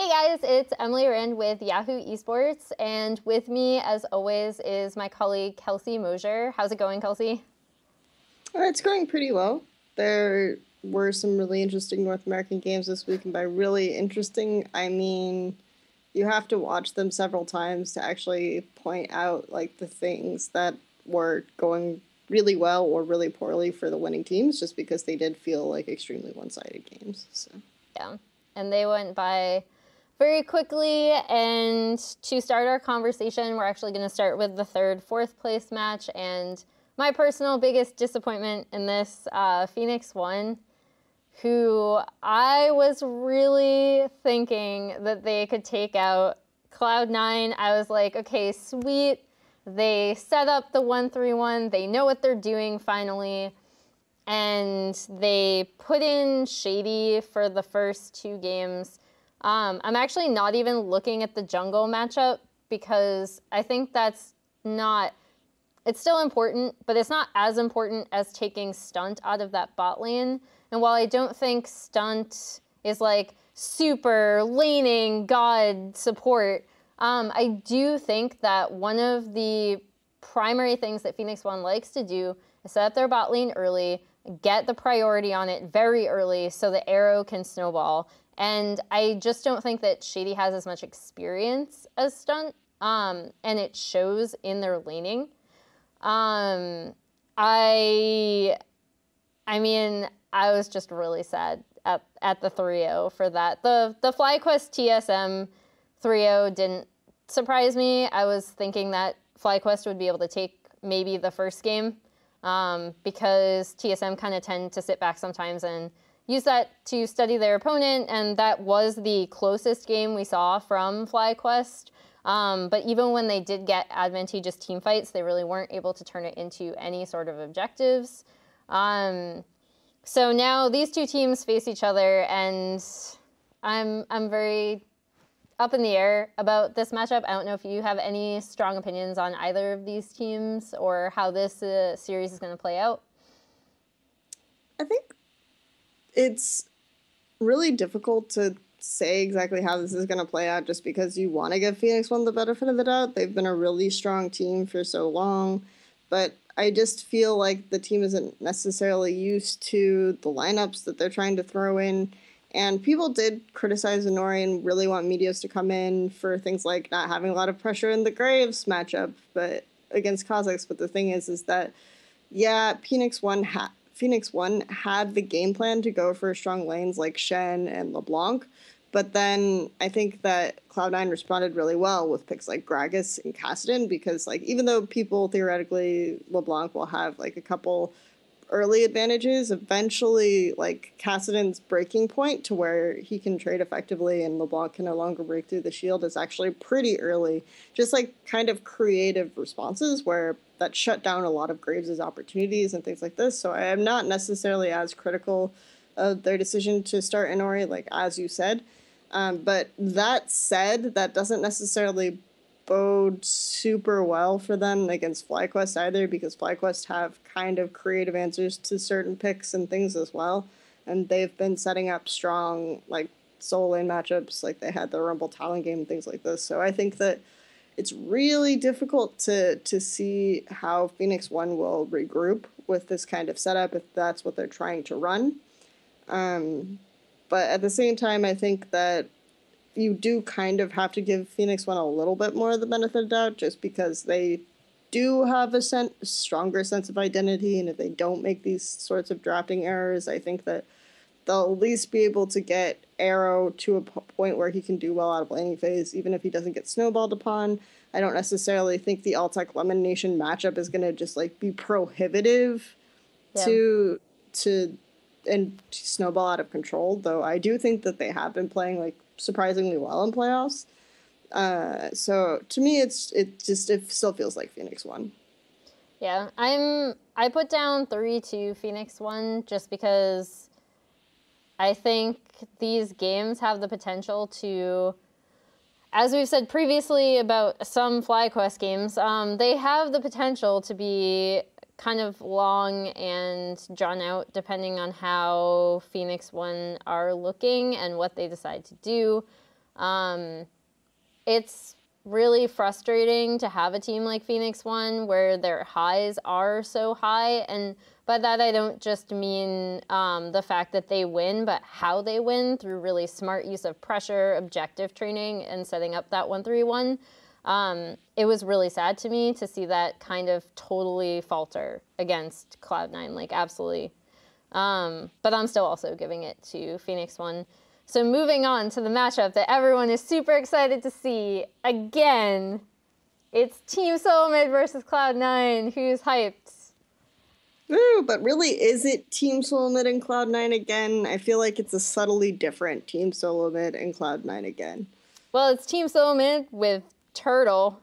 Hey guys, it's Emily Rand with Yahoo Esports, and with me, as always, is my colleague Kelsey Moser. How's it going, Kelsey? It's going pretty well. There were some really interesting North American games this week, and by really interesting, I mean you have to watch them several times to actually point out like the things that were going really well or really poorly for the winning teams, just because they did feel like extremely one-sided games. So Yeah, and they went by very quickly, and to start our conversation, we're actually going to start with the third, fourth place match, and my personal biggest disappointment in this, Phoenix won, who I was really thinking that they could take out Cloud9. I was like, okay, sweet. They set up the 1-3-1. They know what they're doing finally. And they put in Shady for the first two games. I'm actually not even looking at the jungle matchup because I think that's not... It's still important, but it's not as important as taking Stunt out of that bot lane. And while I don't think Stunt is like super laning god support, I do think that one of the primary things that Phoenix One likes to do is set up their bot lane early, get the priority on it very early so the arrow can snowball. And I just don't think that Shady has as much experience as Stunt, and it shows in their laning. I mean, I was just really sad at the 3-0 for that. The FlyQuest TSM 3-0 didn't surprise me. I was thinking that FlyQuest would be able to take maybe the first game, because TSM kind of tend to sit back sometimes and use that to study their opponent, and that was the closest game we saw from FlyQuest. But even when they did get advantageous team fights, they really weren't able to turn it into any sort of objectives. So now these two teams face each other, and I'm very up in the air about this matchup. I don't know if you have any strong opinions on either of these teams or how this series is going to play out. I think it's really difficult to say exactly how this is going to play out just because you want to give Phoenix One the benefit of the doubt. They've been a really strong team for so long, but I just feel like the team isn't necessarily used to the lineups that they're trying to throw in. And people did criticize Inori and really want Meteos to come in for things like not having a lot of pressure in the Graves matchup, but against Kha'Zix. But the thing is that, yeah, Phoenix One had the game plan to go for strong lanes like Shen and LeBlanc, but then I think that Cloud9 responded really well with picks like Gragas and Kassadin, because like even though people theoretically LeBlanc will have like a couple early advantages, eventually like Kassadin's breaking point to where he can trade effectively and LeBlanc can no longer break through the shield is actually pretty early. Just like kind of creative responses where that shut down a lot of Graves' opportunities and things like this. So I am not necessarily as critical of their decision to start Inori, like as you said. But that said, that doesn't necessarily bode super well for them against FlyQuest either, because FlyQuest have kind of creative answers to certain picks and things as well. And they've been setting up strong, like, solo lane matchups, like they had the Rumble Talon game and things like this. So I think that it's really difficult to see how Phoenix One will regroup with this kind of setup if that's what they're trying to run. But at the same time, I think that you do kind of have to give Phoenix One a little bit more of the benefit of the doubt, just because they do have a stronger sense of identity, and if they don't make these sorts of drafting errors, I think that they'll at least be able to get Arrow to a point where he can do well out of laning phase, even if he doesn't get snowballed upon. I don't necessarily think the Altec Lemon Nation matchup is going to just like be prohibitive to snowball out of control, though I do think that they have been playing like surprisingly well in playoffs. So to me, it still feels like Phoenix One. Yeah, I put down 3-2 Phoenix One just because I think these games have the potential to, as we've said previously about some FlyQuest games, they have the potential to be kind of long and drawn out depending on how Phoenix One are looking and what they decide to do. It's really frustrating to have a team like Phoenix One where their highs are so high. And by that, I don't just mean the fact that they win, but how they win through really smart use of pressure, objective training, and setting up that 1-3-1. It was really sad to me to see that kind of totally falter against Cloud9, like absolutely. But I'm still also giving it to Phoenix One. So moving on to the matchup that everyone is super excited to see again, it's Team Solo Mid versus Cloud9. Who's hyped? Ooh, but really, is it Team Solo Mid and Cloud9 again? I feel like it's a subtly different Team Solo Mid and Cloud9 again. Well, it's Team Solo Mid with Turtle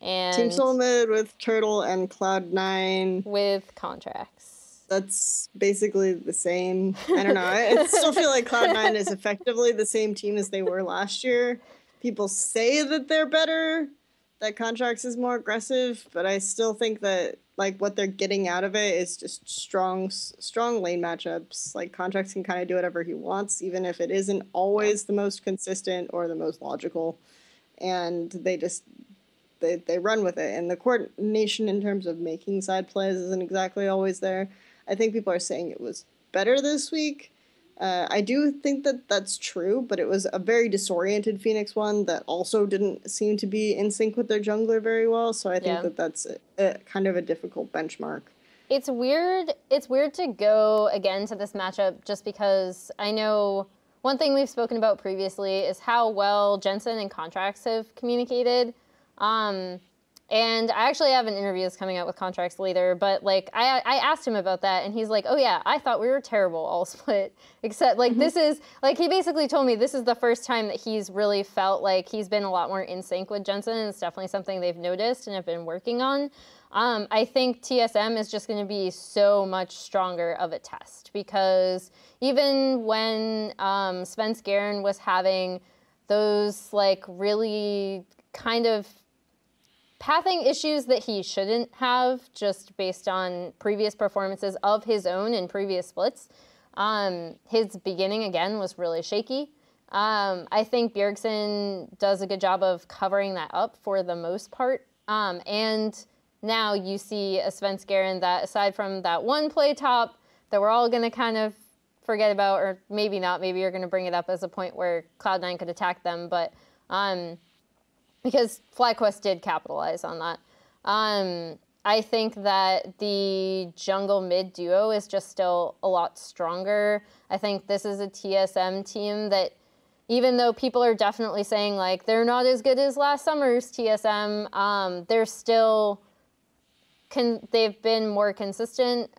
and Team Solo Mid with Turtle and Cloud9 with Contracts. That's basically the same. I don't know. I still feel like Cloud9 is effectively the same team as they were last year. People say that they're better, that Contracts is more aggressive, but I still think that like what they're getting out of it is just strong lane matchups. Like Contracts can kind of do whatever he wants, even if it isn't always the most consistent or the most logical. And they run with it. And the coordination in terms of making side plays isn't exactly always there. I think people are saying it was better this week. I do think that that's true, but it was a very disoriented Phoenix One that also didn't seem to be in sync with their jungler very well. So I think that that's kind of a difficult benchmark. It's weird. It's weird to go again to this matchup just because I know one thing we've spoken about previously is how well Jensen and Contracts have communicated. And I actually have an interview that's coming out with Contracts later, but like I asked him about that and he's like, oh yeah, I thought we were terrible all split, except like this is, like he basically told me this is the first time that he's really felt like he's been a lot more in sync with Jensen, and it's definitely something they've noticed and have been working on. I think TSM is just going to be so much stronger of a test because even when Svenskeren was having those like really kind of pathing issues that he shouldn't have just based on previous performances of his own in previous splits. His beginning, again, was really shaky. I think Bjergsen does a good job of covering that up for the most part. And now you see a Svenskeren that, aside from that one play top that we're all going to kind of forget about, or maybe not, maybe you're going to bring it up as a point where Cloud9 could attack them, but because FlyQuest did capitalize on that. I think that the jungle mid duo is just still a lot stronger. I think this is a TSM team that, even though people are definitely saying like they're not as good as last summer's TSM, they're still, they've been more consistent.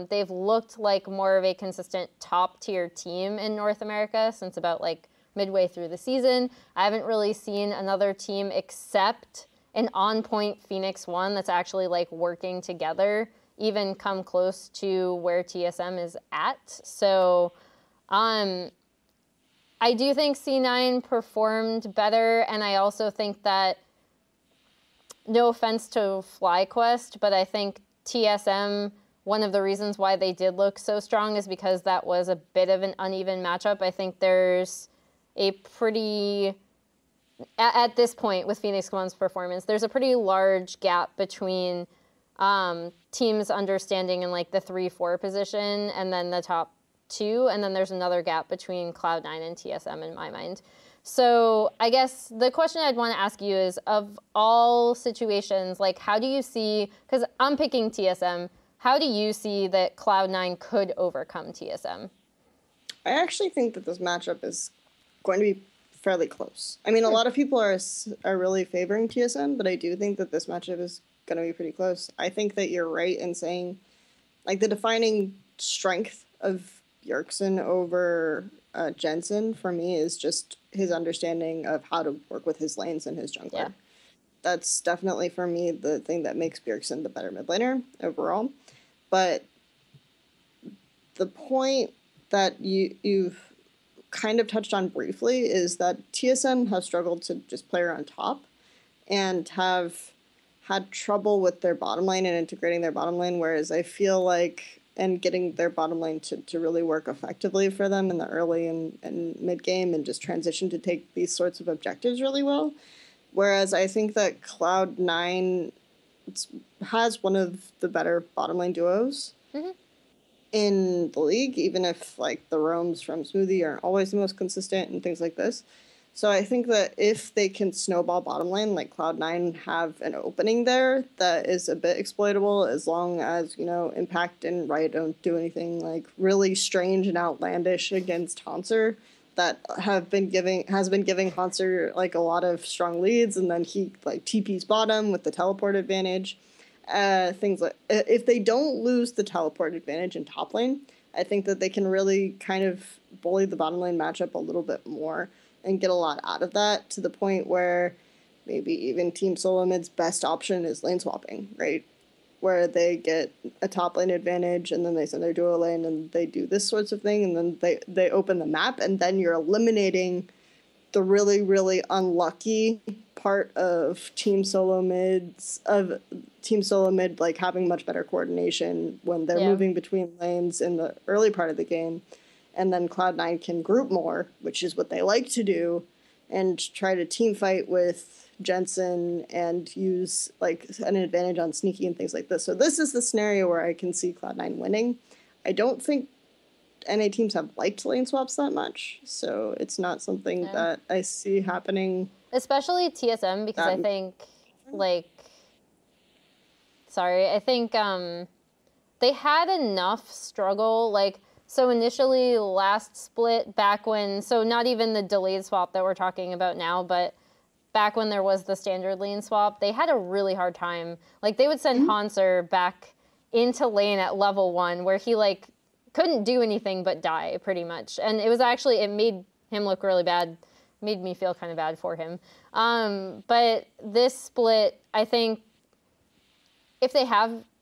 They've looked like more of a consistent top tier team in North America since about like midway through the season. I haven't really seen another team except an on-point Phoenix One that's actually like working together even come close to where TSM is at. So I do think C9 performed better, and I also think that, no offense to FlyQuest, but I think TSM, one of the reasons why they did look so strong is because that was a bit of an uneven matchup. I think there's a pretty, at this point with Phoenix One's performance, there's a pretty large gap between teams understanding in like the 3-4 position and then the top two, and then there's another gap between Cloud9 and TSM in my mind. So I guess the question I'd want to ask you is, of all situations, like how do you see, because I'm picking TSM, how do you see that Cloud9 could overcome TSM? I actually think that this matchup is going to be fairly close. I mean, a lot of people are really favoring TSM, but I do think that this matchup is going to be pretty close. I think that you're right in saying, like, the defining strength of Bjergsen over Jensen for me is just his understanding of how to work with his lanes and his jungler. Yeah. That's definitely, for me, the thing that makes Bjergsen the better mid laner overall. But the point that you've kind of touched on briefly is that TSM has struggled to just play around top and have had trouble with their bottom lane and integrating their bottom lane, whereas I feel like and getting their bottom lane to really work effectively for them in the early and mid game and just transition to take these sorts of objectives really well. Whereas I think that Cloud9 has one of the better bottom lane duos in the league, even if like the roams from Smoothie aren't always the most consistent and things like this. So I think that if they can snowball bottom lane, like Cloud9 have an opening there that is a bit exploitable, as long as, you know, Impact and Riot don't do anything like really strange and outlandish against Hanser that has been giving Hanser like a lot of strong leads, and then he like TP's bottom with the teleport advantage. Things like if they don't lose the teleport advantage in top lane, I think that they can really kind of bully the bottom lane matchup a little bit more and get a lot out of that, to the point where maybe even Team Solo Mid's best option is lane swapping, right? Where they get a top lane advantage and then they send their duo lane and they do this sorts of thing, and then they open the map, and then you're eliminating the really, really unlucky part of Team Solo Mid, like having much better coordination when they're moving between lanes in the early part of the game. And then Cloud9 can group more, which is what they like to do, and try to team fight with Jensen and use like an advantage on sneaky and things like this. So this is the scenario where I can see Cloud9 winning. I don't think NA teams have liked lane swaps that much, so it's not something that I see happening. Especially TSM, because I think I think they had enough struggle, like. So initially last split, back when, so not even the delayed swap that we're talking about now, but back when there was the standard lane swap, they had a really hard time. Like they would send Hanser back into lane at level 1 where he like couldn't do anything but die pretty much. And it was actually, it made him look really bad, made me feel kind of bad for him. But this split, I think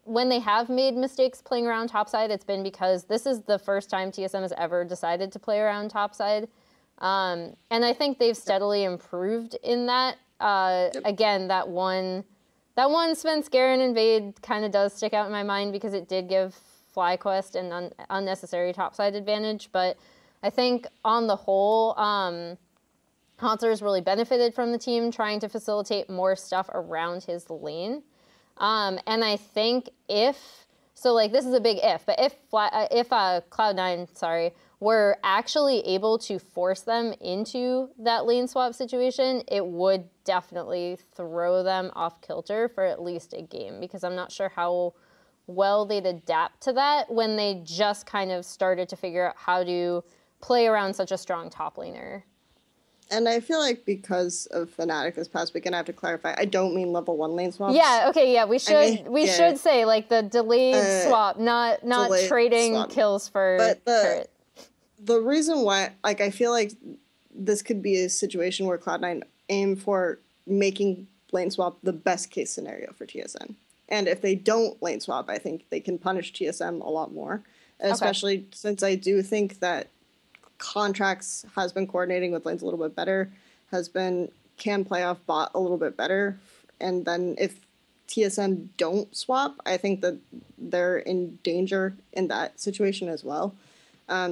when they have made mistakes playing around topside, it's been because this is the first time TSM has ever decided to play around topside. And I think they've steadily improved in that. Again, that one Svensk Garen invade kind of does stick out in my mind because it did give FlyQuest an unnecessary topside advantage. But I think on the whole, Hanser's really benefited from the team trying to facilitate more stuff around his lane. And I think this is a big if, but if Cloud9, were actually able to force them into that lane swap situation, it would definitely throw them off kilter for at least a game, because I'm not sure how well they'd adapt to that when they just kind of started to figure out how to play around such a strong top laner. And I feel like because of Fnatic this past weekend, I have to clarify, I don't mean level 1 lane swaps. Yeah, okay, yeah, we should say like the delayed swap, not trading swap. Kills for turret. The reason why, like, I feel like this could be a situation where Cloud9 aim for making lane swap the best case scenario for TSM. And if they don't lane swap, I think they can punish TSM a lot more, especially since I do think that Contracts has been coordinating with lanes a little bit better, can play off bot a little bit better. And then if TSM don't swap, I think that they're in danger in that situation as well.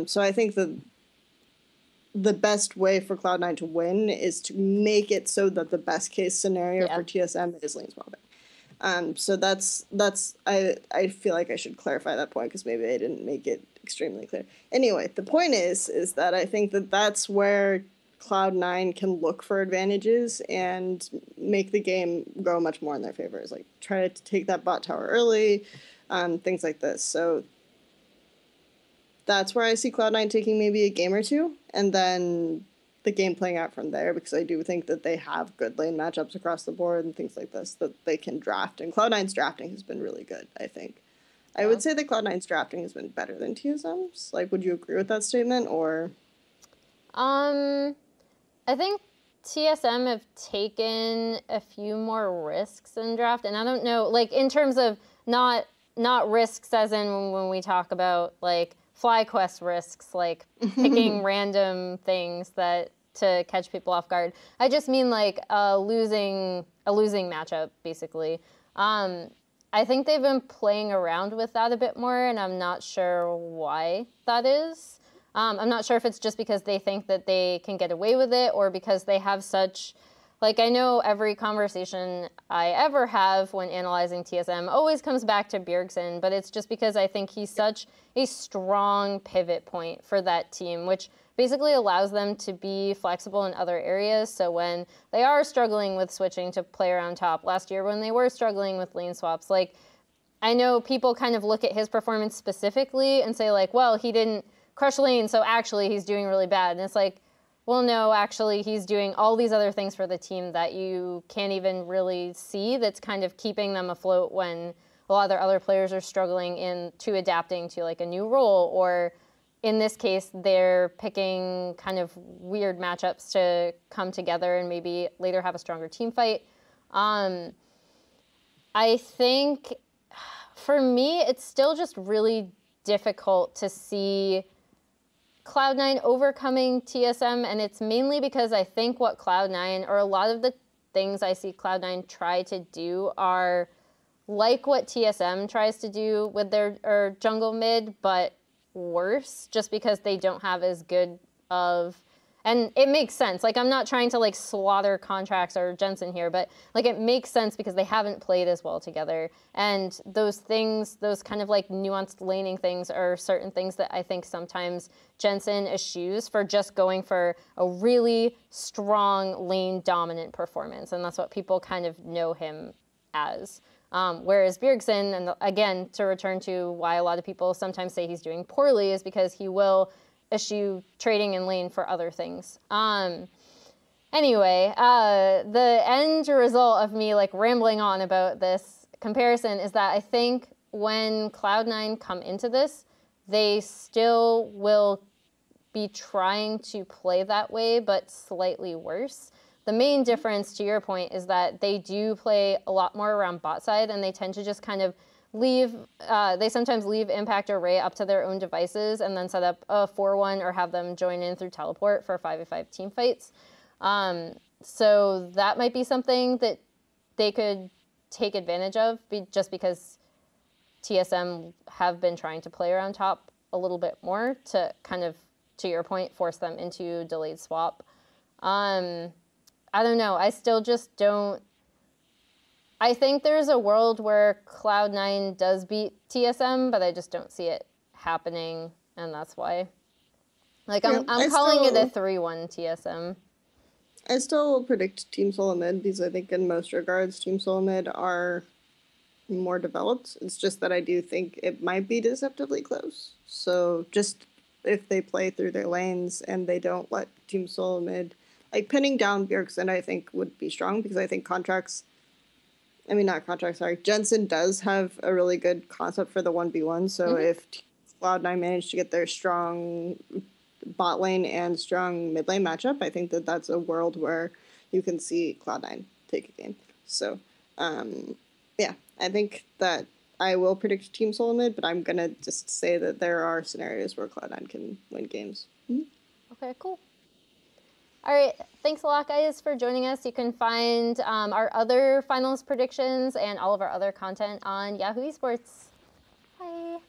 So I think that the best way for Cloud9 to win is to make it so that the best case scenario for TSM is lane swapping. So that's I feel like I should clarify that point because maybe I didn't make it extremely clear. Anyway, the point is that I think that that's where Cloud9 can look for advantages and make the game go much more in their favor. Is like try to take that bot tower early, things like this. So that's where I see Cloud9 taking maybe a game or two, and then the game playing out from there, because I do think that they have good lane matchups across the board and things like this that they can draft. And Cloud9's drafting has been really good, I think. I would say that Cloud9's drafting has been better than TSM's. Like, would you agree with that statement, or? I think TSM have taken a few more risks in draft, and I don't know, like, in terms of not risks as in when we talk about, like, FlyQuest risks, like picking random things to catch people off guard. I just mean, like, a losing matchup, basically. I think they've been playing around with that a bit more, and I'm not sure why that is. I'm not sure if it's just because they think that they can get away with it, or because they have such, like, I know every conversation I ever have when analyzing TSM always comes back to Bjergsen, but it's just because I think he's such a strong pivot point for that team, which basically allows them to be flexible in other areas. So when they are struggling with switching to play around top, last year when they were struggling with lane swaps, like, I know people kind of look at his performance specifically and say, like, well, he didn't crush lane, so actually he's doing really bad. And it's like, well, no, actually he's doing all these other things for the team that you can't even really see, that's kind of keeping them afloat when a lot of their other players are struggling into adapting to like a new role, or in this case, they're picking kind of weird matchups to come together and maybe later have a stronger team fight. I think for me, it's still just really difficult to see Cloud9 overcoming TSM, and it's mainly because I think what Cloud9, or a lot of the things I see Cloud9 try to do, are like what TSM tries to do with their jungle mid, but worse, just because they don't have as good of, and it makes sense. Like, I'm not trying to like slaughter Contracts or Jensen here, but like it makes sense because they haven't played as well together. And those things, those kind of like nuanced laning things, are certain things that I think sometimes Jensen eschews for just going for a really strong lane dominant performance. And that's what people kind of know him as. Whereas Bjergsen, and again, to return to why a lot of people sometimes say he's doing poorly, is because he will eschew trading in lane for other things. Anyway, the end result of me like rambling on about this comparison is that I think when Cloud9 come into this, they still will be trying to play that way, but slightly worse. The main difference, to your point, is that they do play a lot more around bot side, and they tend to just kind of leave, they sometimes leave Impact or Ray up to their own devices and then set up a 4-1 or have them join in through teleport for 5v5 team fights. So that might be something that they could take advantage of, just because TSM have been trying to play around top a little bit more to kind of, to your point, force them into delayed swap. I don't know. I still just don't. I think there's a world where Cloud9 does beat TSM, but I just don't see it happening, and that's why. Like, I'm calling it a 3-1 TSM. I still predict Team Solo Mid, because I think in most regards, Team Solo Mid are more developed. It's just that I do think it might be deceptively close. So just if they play through their lanes and they don't let Team Solo Mid, like, pinning down Bjergsen, I think would be strong, because I think Jensen does have a really good concept for the 1v1. So if Cloud9 managed to get their strong bot lane and strong mid lane matchup, I think that that's a world where you can see Cloud9 take a game. So, yeah, I think that I will predict Team Solo Mid, but I'm going to just say that there are scenarios where Cloud9 can win games. Okay, cool. All right, thanks a lot, guys, for joining us. You can find our other finals predictions and all of our other content on Yahoo Esports. Bye.